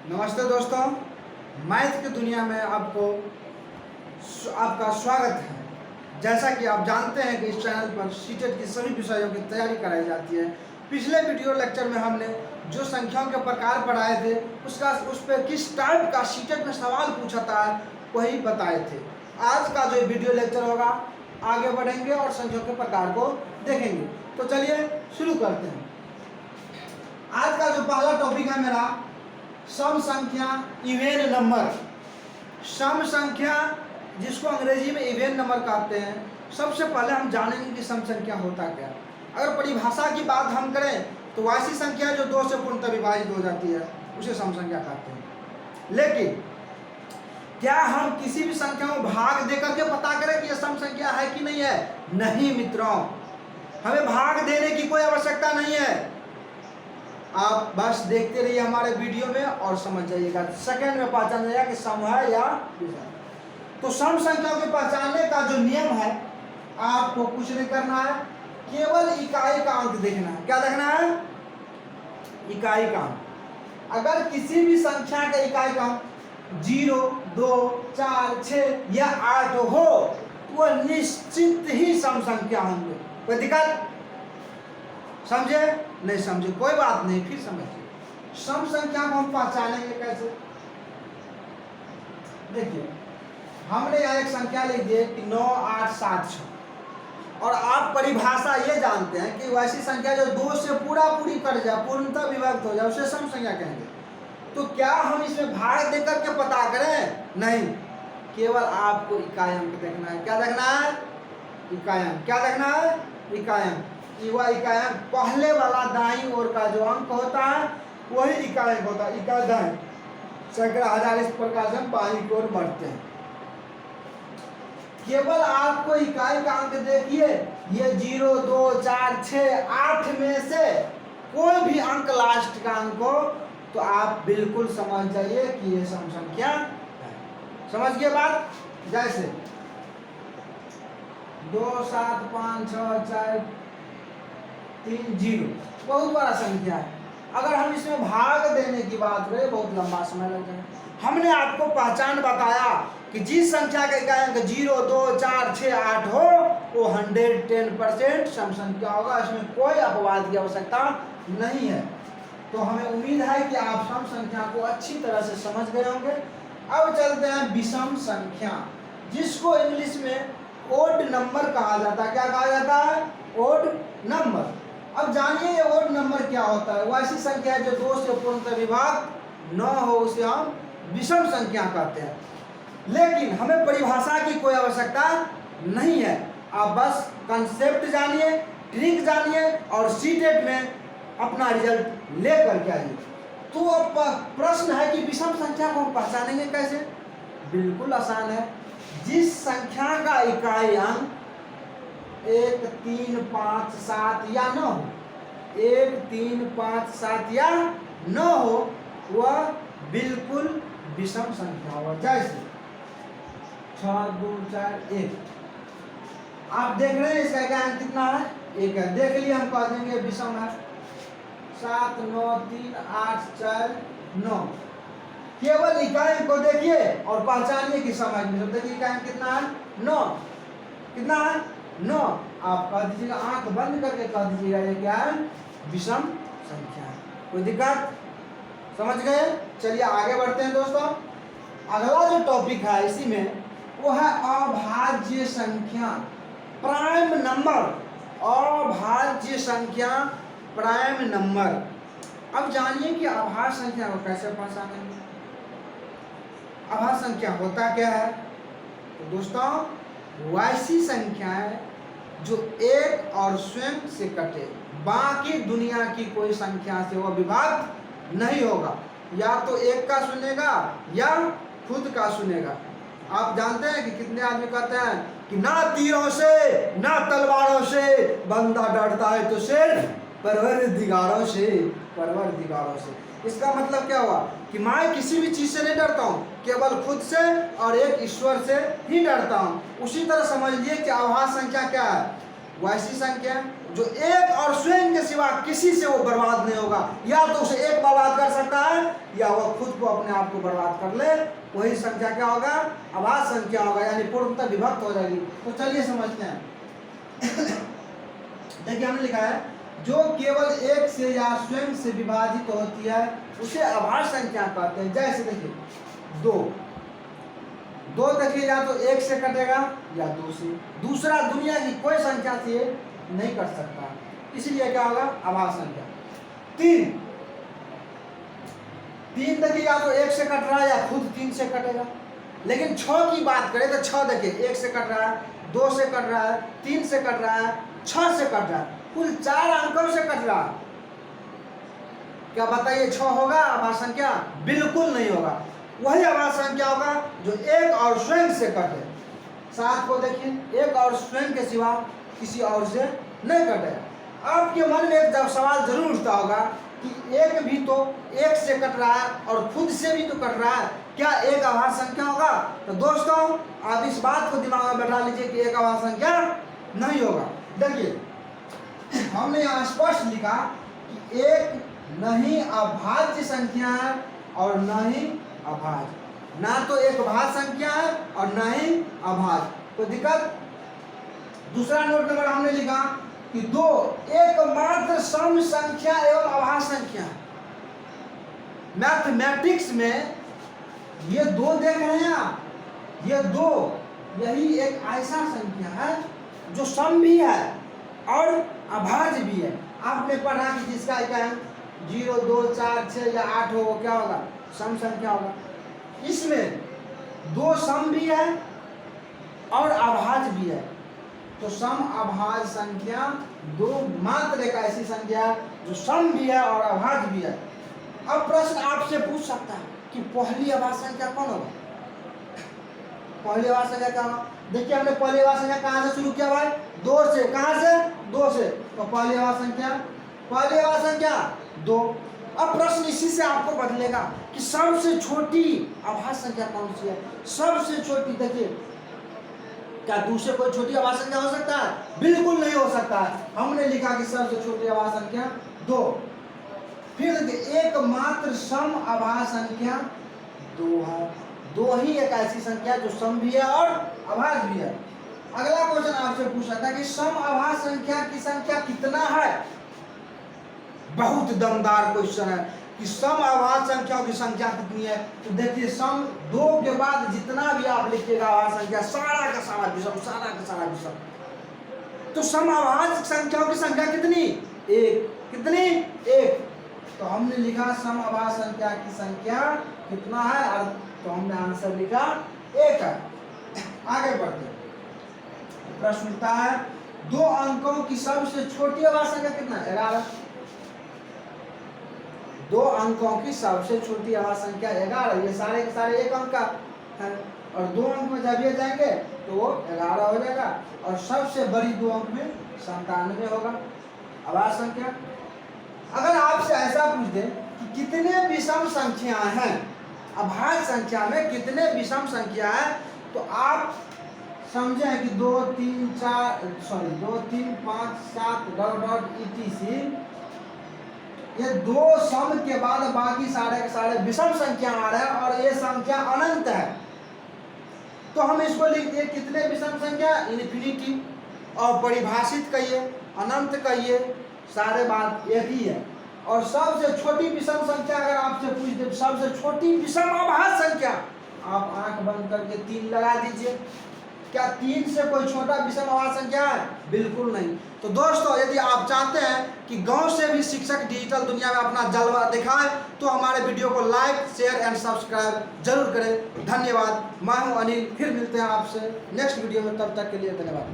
नमस्ते दोस्तों, मैथ की दुनिया में आपका स्वागत है। जैसा कि आप जानते हैं कि इस चैनल पर सीटेट की सभी विषयों की तैयारी कराई जाती है। पिछले वीडियो लेक्चर में हमने जो संख्याओं के प्रकार पढ़ाए थे उस पर किस टाइप का सीटेट में सवाल पूछा था वही बताए थे। आज का जो वीडियो लेक्चर होगा आगे बढ़ेंगे और संख्याओं के प्रकार को देखेंगे। तो चलिए शुरू करते हैं। आज का जो पहला टॉपिक है मेरा सम संख्या, इवेन नंबर। सम संख्या जिसको अंग्रेजी में इवेन नंबर कहते हैं। सबसे पहले हम जानेंगे कि सम संख्या होता क्या है। अगर परिभाषा की बात हम करें तो वैसी संख्या जो 2 से पूर्णतः विभाजित हो जाती है उसे सम संख्या कहते हैं। लेकिन क्या हम किसी भी संख्या को भाग देकर के पता करें कि यह सम संख्या है कि नहीं है? नहीं मित्रों, हमें भाग देने की कोई आवश्यकता नहीं है। आप बस देखते रहिए हमारे वीडियो में और समझ जाइएगा, सेकंड में पहचान जाएगा कि सम है या विषम। तो सम संख्याओं के पहचानने का जो नियम है, आपको कुछ नहीं करना है, केवल इकाई का अंक देखना है। क्या देखना है? इकाई का अंक। अगर किसी भी संख्या का इकाई का अंक 0, 2, 4, 6 या 8 हो तो वह निश्चित ही सम संख्या होंगे। कोई दिक्कत? समझे? नहीं समझे कोई बात नहीं, फिर समझिए। सम संख्या को हम पहचानेंगे कैसे? देखिए, हमने यहाँ एक संख्या लिख दी कि 9, 8, 7, 6 और आप परिभाषा ये जानते हैं कि वैसी संख्या जो 2 से पूरी कट जाए, पूर्णतः विभक्त हो जाए, उसे सम संख्या कहेंगे। तो क्या हम इसमें भाग देकर के पता करें? नहीं, केवल आपको इकाई अंक देखना है। क्या देखना है? इकाई अंक। क्या देखना है? इकाई अंक। वह इकाई अंक पहले वाला दाईं ओर का जो अंक होता है वही इकाई अंक होता है। इकाई दाईं सैकड़ा हजार इस प्रकार से हम बाईं की ओर बढ़ते हैं। केवल आपको इकाई का अंक देखिए, ये 0, 2, 4, 6, 8 में से कोई भी अंक लास्ट का अंक हो तो आप बिल्कुल समझ जाइए कि ये सम संख्या है। समझ गए बात? जैसे 2, 7, 5, 6, 4, 3, 0 बहुत बड़ा संख्या है। अगर हम इसमें भाग देने की बात करें बहुत लंबा समय लग जाएगा। हमने आपको पहचान बताया कि जिस संख्या का इकाई अंक 0, 2, 4, 6, 8 हो वो 110% सम संख्या होगा। इसमें कोई अपवाद की आवश्यकता नहीं है। तो हमें उम्मीद है कि आप सम संख्या को अच्छी तरह से समझ गए होंगे। अब चलते हैं विषम संख्या, जिसको इंग्लिश में ओड नंबर कहा जाता है। क्या कहा जाता है? Odd number. अब जानिए ये ओड नंबर क्या होता है। वैसी संख्या जो 2 से पूर्णतः विभाज्य न हो उसे हम विषम संख्या कहते हैं। लेकिन हमें परिभाषा की कोई आवश्यकता नहीं है। आप बस कंसेप्ट जानिए, ट्रिक जानिए और सीटेट में अपना रिजल्ट लेकर के आइए। तो अब प्रश्न है कि विषम संख्या को हम पहचानेंगे कैसे? बिल्कुल आसान है। जिस संख्या का इकाई अंक 1, 3, 5, 7 या 9 हो, 1, 3, 5, 7 या 9 हो वह बिल्कुल विषम संख्या हो। जैसे 6, 2, 4, 1। आप देख रहे हैं इसका इकाई अंक कितना है? 1 है। देख लिए, हम कह देंगे विषम है। 7, 9, 3, 8, 4, 9। केवल इकाई अंक को देखिए और पहचानिए कि सम है। देखिए इकाई अंक कितना है? 9। कितना है? 9। आप कह दीजिएगा, आंख बंद करके कह दीजिएगा ये क्या है? विषम संख्या है। कोई दिक्कत? समझ गए? चलिए आगे बढ़ते हैं दोस्तों। अगला जो टॉपिक है इसी में वो है अभाज्य संख्या, प्राइम नंबर। अभाज्य संख्या, प्राइम नंबर। अब जानिए कि अभाज्य संख्या को कैसे पहचानेंगे। अभाज्य संख्या होता क्या है? तो दोस्तों, वैसी संख्या है जो एक और स्वयं से कटे, बाकी दुनिया की कोई संख्या से वह विभाज्य नहीं होगा। या तो एक का सुनेगा या खुद का सुनेगा। आप जानते हैं कि कितने आदमी कहते हैं कि ना तीरों से ना तलवारों से बंदा डरता है तो सिर्फ परवरदिगारों से, परवरदिगारों से। इसका मतलब क्या हुआ कि मैं किसी भी चीज से नहीं डरता हूँ, केवल खुद से और एक ईश्वर से ही डरता हूँ। उसी तरह समझ लीजिए कि अभाज्य संख्या क्या है? वैसी संख्या जो एक और स्वयं के सिवा किसी से वो बर्बाद नहीं होगा। या तो उसे एक बर्बाद कर सकता है या वह खुद को अपने आप को बर्बाद कर ले, वही संख्या क्या होगा, अभाज्य संख्या होगा, यानी पूर्णतः विभक्त हो जाएगी। तो चलिए समझते हैं। देखिए हमने लिखा है जो केवल एक से या स्वयं से विभाजित होती है उसे अभाज्य संख्या कहते हैं। जैसे देखिए दो देखिए या तो एक से कटेगा या दो से, दूसरा दुनिया की कोई संख्या से नहीं कट सकता, इसलिए क्या होगा, अभाज्य संख्या। तीन देखिए या तो एक से कट रहा है या खुद 3 से कटेगा। लेकिन 6 की बात करें तो 6 देखिए 1 से कट रहा है, 2 से कट रहा है, 3 से कट रहा है, 6 से कट रहा है, कुल 4 अंकों से कट रहा है। क्या बताइए 6 होगा अभाज्य संख्या? बिल्कुल नहीं होगा। वही अभाज्य संख्या होगा जो एक और स्वयं से कटे। 7 को देखिए एक और स्वयं के सिवा किसी और से नहीं कटेगा। आपके मन में एक जब सवाल जरूर उठता होगा कि एक भी तो एक से कट रहा है और खुद से भी तो कट रहा है, क्या एक अभाज्य संख्या होगा? तो दोस्तों आप इस बात को दिमाग में बैठा लीजिए कि एक अभाज्य संख्या नहीं होगा। देखिए हमने यहाँ स्पष्ट लिखा कि एक नहीं अभाज्य संख्या है और न ही अभाज्य, ना तो एक भाज्य संख्या है और न ही अभाज्य। कोई दिक्कत? दूसरा नोट नंबर हमने लिखा कि दो एकमात्र सम संख्या एवं अभाज्य संख्या। मैथमेटिक्स में ये दो देख रहे हैं आप, ये दो यही एक ऐसा संख्या है जो सम भी है और अभाज्य भी है। आपने पढ़ा कि जिसका क्या है 0, 2, 4, 6 या 8 हो, वो क्या होगा, सम संख्या होगा। इसमें दो सम भी है और अभाज्य भी है। तो सम अभाज्य संख्या दो मात्र एक ऐसी संख्या है जो सम भी है और अभाज्य भी है। अब प्रश्न आपसे पूछ सकता है कि पहली अभाज्य संख्या कौन होगा? पहली अभाज्य संख्या क्या होगा? देखिए हमने पहली अभाज्य संख्या कहाँ से शुरू किया भाई? 2 से। कहाँ से? 2 से। तो पहली अभाज्य संख्या 2। अब प्रश्न इसी से आपको बदलेगा कि सबसे छोटी अभाज्य संख्या कौन सी है? सबसे छोटी देखिए, क्या दूसरे कोई छोटी अभाज्य संख्या हो सकता है? बिल्कुल नहीं हो सकता है। हमने लिखा कि सबसे छोटी अभाज्य संख्या 2। फिर देखिए एकमात्र सम अभाज्य संख्या 2 है। 2 ही एक ऐसी संख्या जो सम भी है और अभाज्य भी है। अगला क्वेश्चन आपसे पूछा था कि सम अभाज्य संख्या की संख्या कितना है? बहुत दमदार क्वेश्चन है कि सम अभाज्य संख्याओं की संख्या कितनी है। तो देखिए सम 2 के बाद जितना भी आप लिखिएगा अभाज्य संख्या सारा का सारा विषम, सारा का सारा विषम। तो सम अभाज्य संख्याओं की संख्या कितनी? 1। कितनी? 1। तो हमने लिखा सम अभाज्य संख्या की संख्या कितना है, और तो हमने आंसर लिखा 1 है। आगे बढ़ते प्रश्न उठता है 2 अंकों की सबसे छोटी अभाज्य संख्या कितना है? 11। 2 अंकों की सबसे छोटी अभाज्य संख्या 11। ये सारे के सारे 1 अंक का है और 2 अंक में जब ये जाएंगे तो वो 11 हो जाएगा और सबसे बड़ी 2 अंक में 97 होगा अभाज्य संख्या। अगर आपसे ऐसा पूछ दे कि कितने विषम संख्या हैं अभाज्य संख्या में, कितने विषम संख्या है, तो आप समझे कि 2, 3, 5, 7 etc। ये 2 सम के बाद बाकी सारे के सारे विषम संख्या आ रहे हैं और ये संख्या अनंत है। तो हम इसको लिख दिए कितने विषम संख्या? इन्फिनिटी। और परिभाषित कहिए, अनंत कहिए, सारे बात एक ही है। और सबसे छोटी विषम संख्या अगर आपसे पूछ दे सबसे छोटी विषम अभाज्य संख्या, आप आंख बंद करके 3 लगा दीजिए। क्या 3 से कोई छोटा विषम अभाज्य संख्या है? बिल्कुल नहीं। तो दोस्तों यदि आप चाहते हैं कि गांव से भी शिक्षक डिजिटल दुनिया में अपना जलवा दिखाए तो हमारे वीडियो को लाइक, शेयर एंड सब्सक्राइब जरूर करें। धन्यवाद। मैं हूं अनिल, फिर मिलते हैं आपसे नेक्स्ट वीडियो में। तब तक के लिए धन्यवाद।